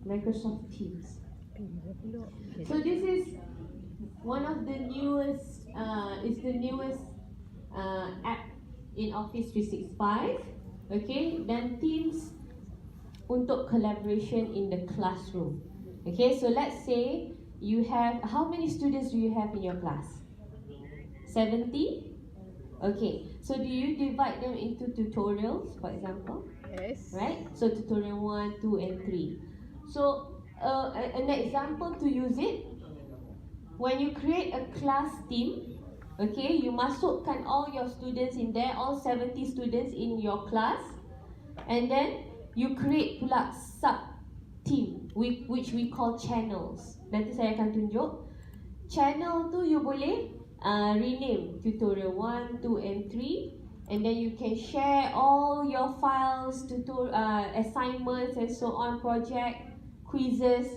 Microsoft Teams. So this is one of the newest, is the newest app in Office 365. Okay, then Teams untuk collaboration in the classroom. Okay, so let's say you have, how many students do you have in your class? 70? Okay, so do you divide them into tutorials, for example? Yes. Right? So tutorial 1, 2 and 3. So an example to use it, when you create a class team, okay, you masukkan all your students in there, all 70 students in your class, and then you create pula sub team which we call channels. Nanti saya akan tunjuk. Channel tu you boleh rename tutorial 1, 2 and 3, and then you can share all your files, assignments and so on, project, quizzes,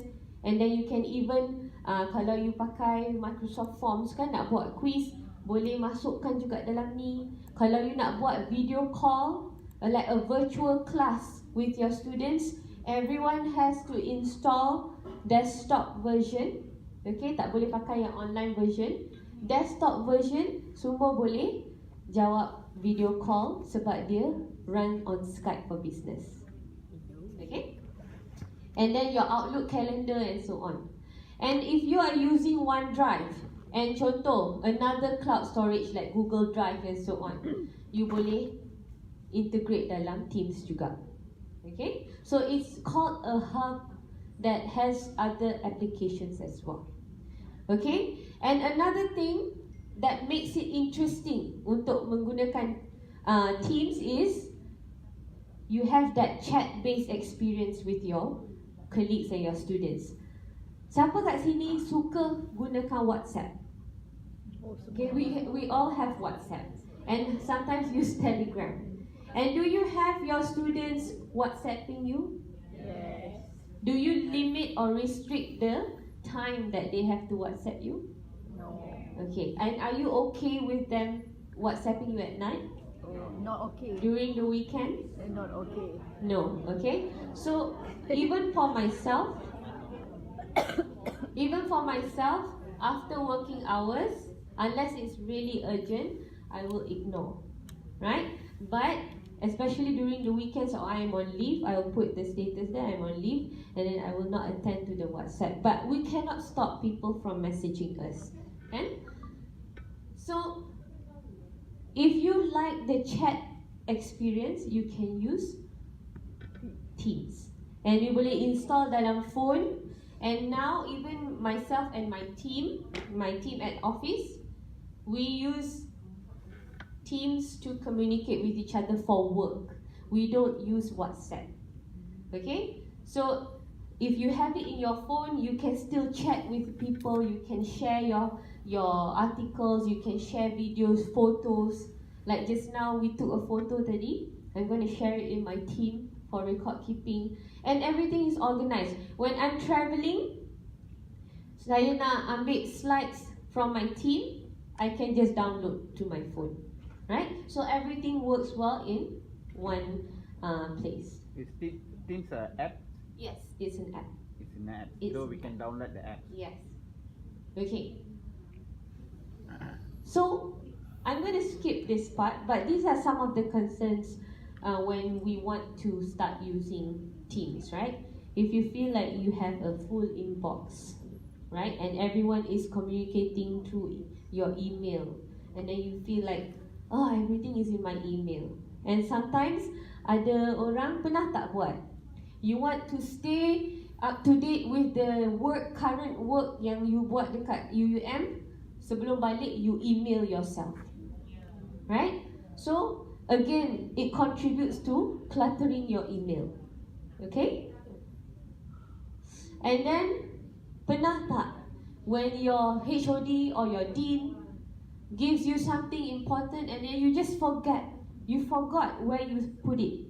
and then you can even kalau you pakai Microsoft Forms kan nak buat quiz, boleh masukkan juga dalam ni. Kalau you nak buat video call, like a virtual class with your students, everyone has to install desktop version. Okay, tak boleh pakai yang online version. Desktop version semua boleh jawab video call sebab dia run on Skype for Business. Okay, and then your Outlook calendar and so on. And if you are using OneDrive and contoh another cloud storage like Google Drive and so on, you boleh integrate dalam Teams juga. Okay, so it's called a hub that has other applications as well. Okay, and another thing that makes it interesting untuk menggunakan Teams is you have that chat-based experience with your colleagues and your students. Siapa kat sini suka gunakan WhatsApp? Okay, we all have WhatsApp and sometimes use Telegram. And do you have your students WhatsApping you? Yes. Do you limit or restrict the time that they have to WhatsApp you? No. Okay, and are you okay with them WhatsApping you at night? Not okay. During the weekend? Not okay. No, okay. So even for myself, after working hours, unless it's really urgent, I will ignore, right? But especially during the weekends or I am on leave, I will put the status there, I'm on leave, and then I will not attend to the WhatsApp. But we cannot stop people from messaging us. Okay? So if you like the chat experience, you can use Teams. And you boleh install dalam phone. And now even myself and my team at office, we use Teams to communicate with each other for work. We don't use WhatsApp. Okay? So if you have it in your phone, you can still chat with people, you can share your articles, you can share videos, photos. Like just now we took a photo tadi. I'm going to share it in my team for record keeping. And everything is organized. When I'm traveling, saya nak ambil slides from my team, I can just download to my phone. Right? So everything works well in one place. Is Teams an app? Yes, it's an app. It's an app. It's So we can download the app. Yes. Okay. So I'm going to skip this part, but these are some of the concerns when we want to start using Teams, right? If you feel like you have a full inbox, right, and everyone is communicating through your email, and then you feel like, oh, everything is in my email. And sometimes ada orang pernah tak buat. You want to stay up to date with the current work yang you buat dekat UUM. Sebelum balik, you email yourself. Right? So, again, it contributes to cluttering your email. Okay? And then, pernah tak when your HOD or your dean gives you something important and then you just forget. You forgot where you put it.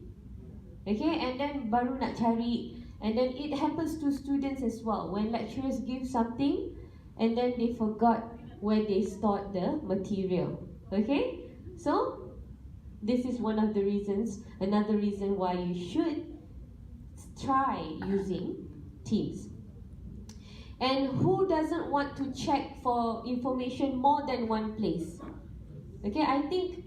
Okay, and then baru nak cari. And then it happens to students as well. When lecturers give something and then they forgot where they stored the material. Okay, so this is one of the reasons, another reason why you should try using teams. And who doesn't want to check for information more than one place? Okay, I think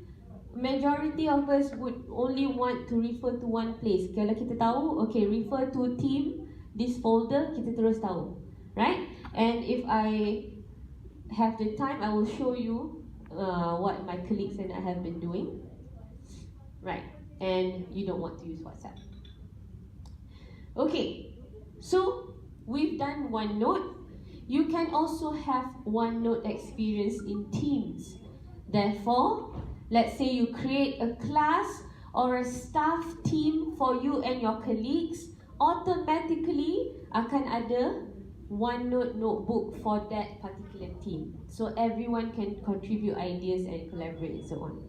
majority of us would only want to refer to one place. Kalau kita tahu, okay, refer to team, this folder, kita terus tahu, right? And if I have the time, I will show you what my colleagues and I have been doing, right? And you don't want to use WhatsApp. Okay, so we've done OneNote. You can also have OneNote experience in Teams. Therefore, let's say you create a class or a staff team for you and your colleagues, automatically akan ada OneNote notebook for that particular team. So everyone can contribute ideas and collaborate and so on.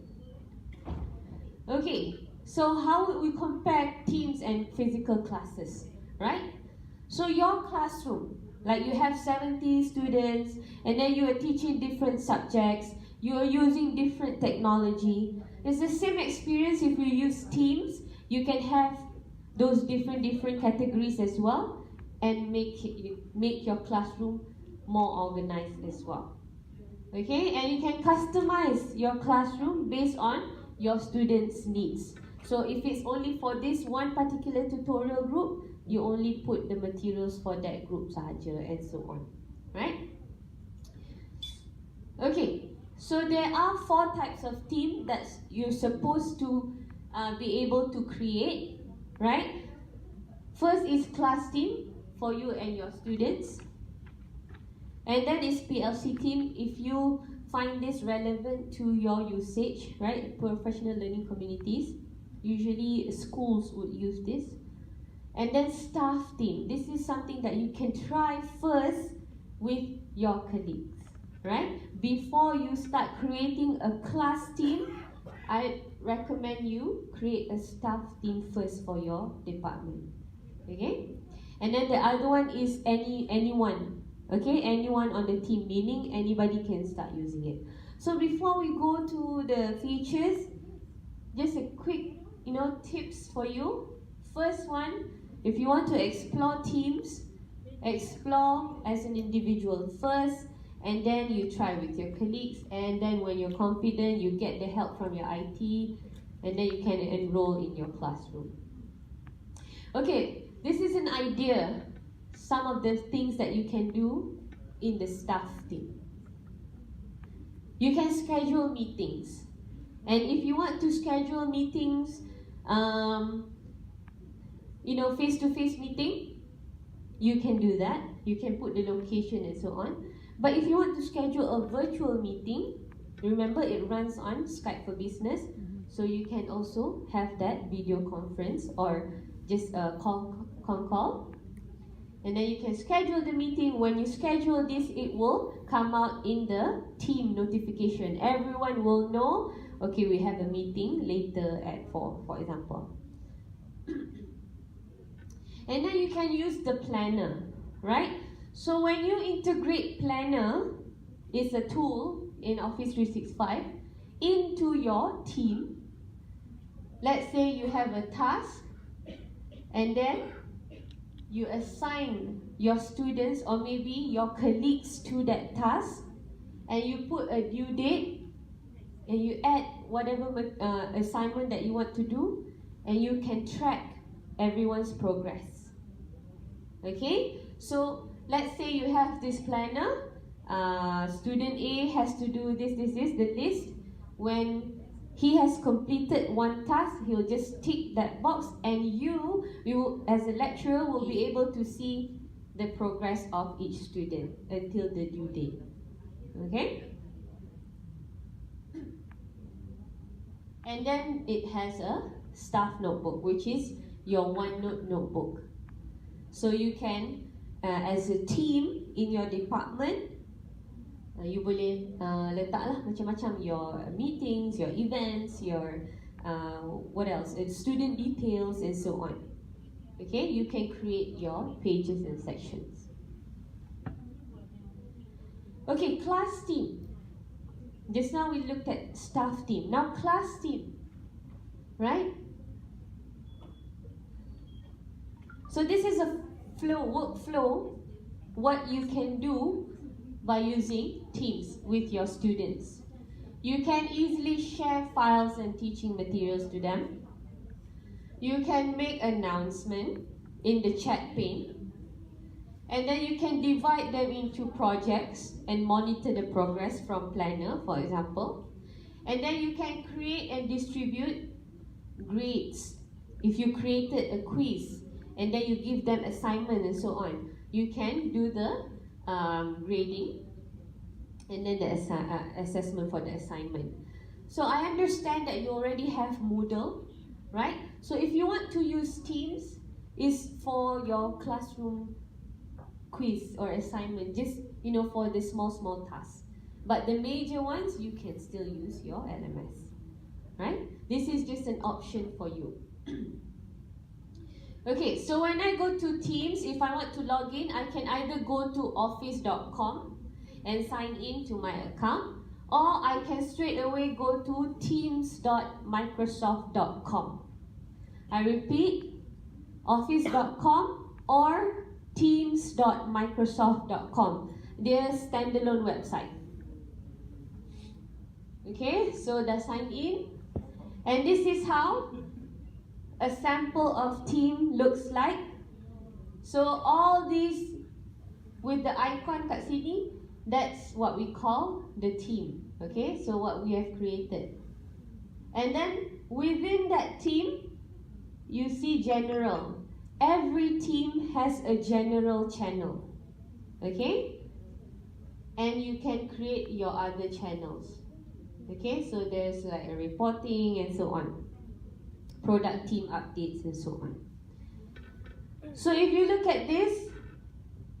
Okay, so how would we compare Teams and physical classes, right? So your classroom, like you have 70 students and then you are teaching different subjects, you are using different technology. It's the same experience if you use Teams. You can have those different categories as well and make your classroom more organized as well. Okay, and you can customize your classroom based on your students' needs. So if it's only for this one particular tutorial group, you only put the materials for that group sahaja and so on, right? Okay, so there are 4 types of team that you're supposed to be able to create, right? First is class team for you and your students. And then is PLC team if you find this relevant to your usage, right? Professional learning communities. Usually schools would use this. And then staff team. This is something that you can try first with your colleagues, right? Before you start creating a class team, I recommend you create a staff team first for your department. Okay? And then the other one is anyone. Okay, anyone on the team, meaning anybody can start using it. So before we go to the features, just a quick, tips for you. First one, if you want to explore Teams, explore as an individual first, and then you try with your colleagues, and then when you're confident, you get the help from your IT, and then you can enroll in your classroom. Okay, this is an idea. Some of the things that you can do in the staff team. You can schedule meetings. And if you want to schedule meetings, face-to-face meeting, you can do that. You can put the location and so on. But if you want to schedule a virtual meeting, remember it runs on Skype for Business. So you can also have that video conference or just a call. And then you can schedule the meeting. When you schedule this, it will come out in the team notification. Everyone will know, okay, we have a meeting later at 4, for example. And then you can use the planner, right? So when you integrate planner, it's a tool in Office 365, into your team. Let's say you have a task, and then you assign your students or maybe your colleagues to that task, and you put a due date, and you add whatever assignment that you want to do, and you can track everyone's progress. Okay, so let's say you have this planner, student A has to do this, the list. When he has completed one task, he'll just tick that box, and you as a lecturer will be able to see the progress of each student until the due date. Okay? And then it has a staff notebook, which is your OneNote notebook. So you can, as a team in your department, you boleh letaklah macam-macam your meetings, your events, your what else? Student details and so on. Okay, you can create your pages and sections. Okay, class team. Just now we looked at staff team. Now class team, right? So this is a workflow, what you can do by using Teams with your students. You can easily share files and teaching materials to them. You can make announcement in the chat pane, and then you can divide them into projects and monitor the progress from planner, for example. And then you can create and distribute grades. If you created a quiz and then you give them assignment and so on, you can do the grading and then the assessment for the assignment. So I understand that you already have Moodle, right? So if you want to use Teams, is for your classroom quiz or assignment, just for the small tasks. But the major ones, you can still use your LMS, right? This is just an option for you. Okay, so when I go to Teams, if I want to log in, I can either go to office.com and sign in to my account, or I can straight away go to teams.microsoft.com. I repeat, office.com or teams.microsoft.com, their standalone website. Okay, so the sign in, and this is how a sample of team looks like. So all these with the icon kat sini, that's what we call the team. Okay, so what we have created. And then within that team, you see general. Every team has a general channel. Okay? And you can create your other channels. Okay, so there's like a reporting and so on. Product team updates and so on. So if you look at this,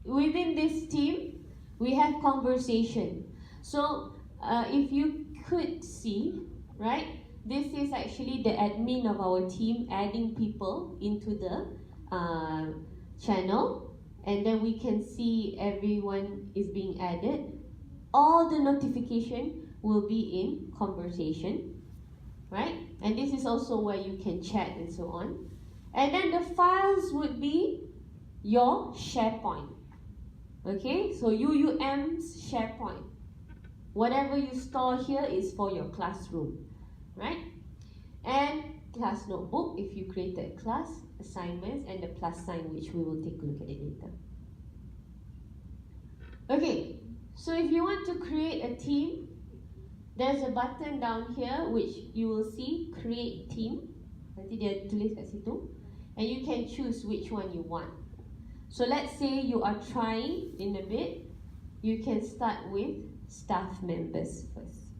within this team, we have conversation. So if you could see, right, this is actually the admin of our team adding people into the channel, and then we can see everyone is being added. All the notification will be in conversation, right? And this is also where you can chat and so on. And then the files would be your SharePoint. Okay, so UUM's SharePoint. Whatever you store here is for your classroom, right? And class notebook, if you created class, assignments, and the plus sign, which we will take a look at it later. Okay, so if you want to create a team, there's a button down here which you will see, create team. Nanti dia tulis kat situ. And you can choose which one you want. So let's say you are trying in a bit, you can start with staff members first.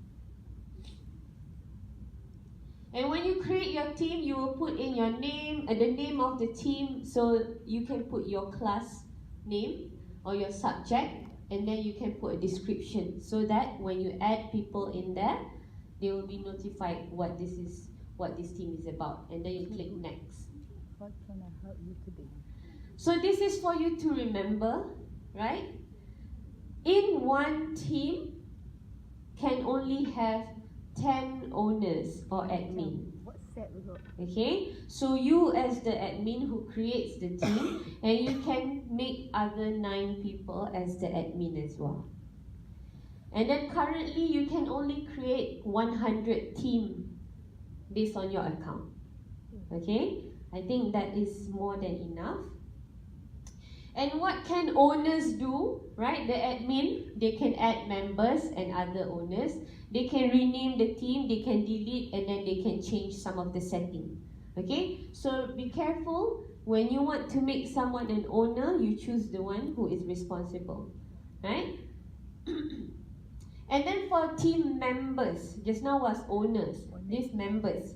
And when you create your team, you will put in your name, the name of the team, so you can put your class name or your subject, and then you can put a description so that when you add people in there, they will be notified what this team is about, and then you click next. What can I help you today? So this is for you to remember, right? In one team can only have 10 owners or admin. What set we got? Okay, so you as the admin who creates the team, and you can make other 9 people as the admin as well. And then currently you can only create 100 team based on your account. Okay, I think that is more than enough. And what can owners do, right? The admin, they can add members and other owners. They can rename the team, they can delete, and then they can change some of the setting. Okay, so be careful when you want to make someone an owner, you choose the one who is responsible, right? And then for team members, just now was owners, these members.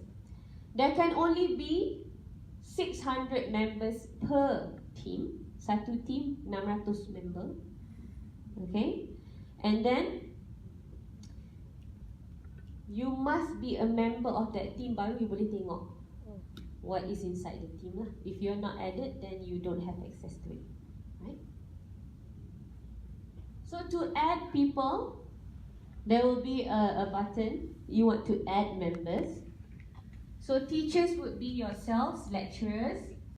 There can only be 600 members per team. Satu team 600 member. Okay, and then you must be a member of that team baru you boleh tengok what is inside the team lah. If you're not added, then you don't have access to it, right? So to add people, there will be a button. You want to add members. So teachers would be yourselves, lecturers.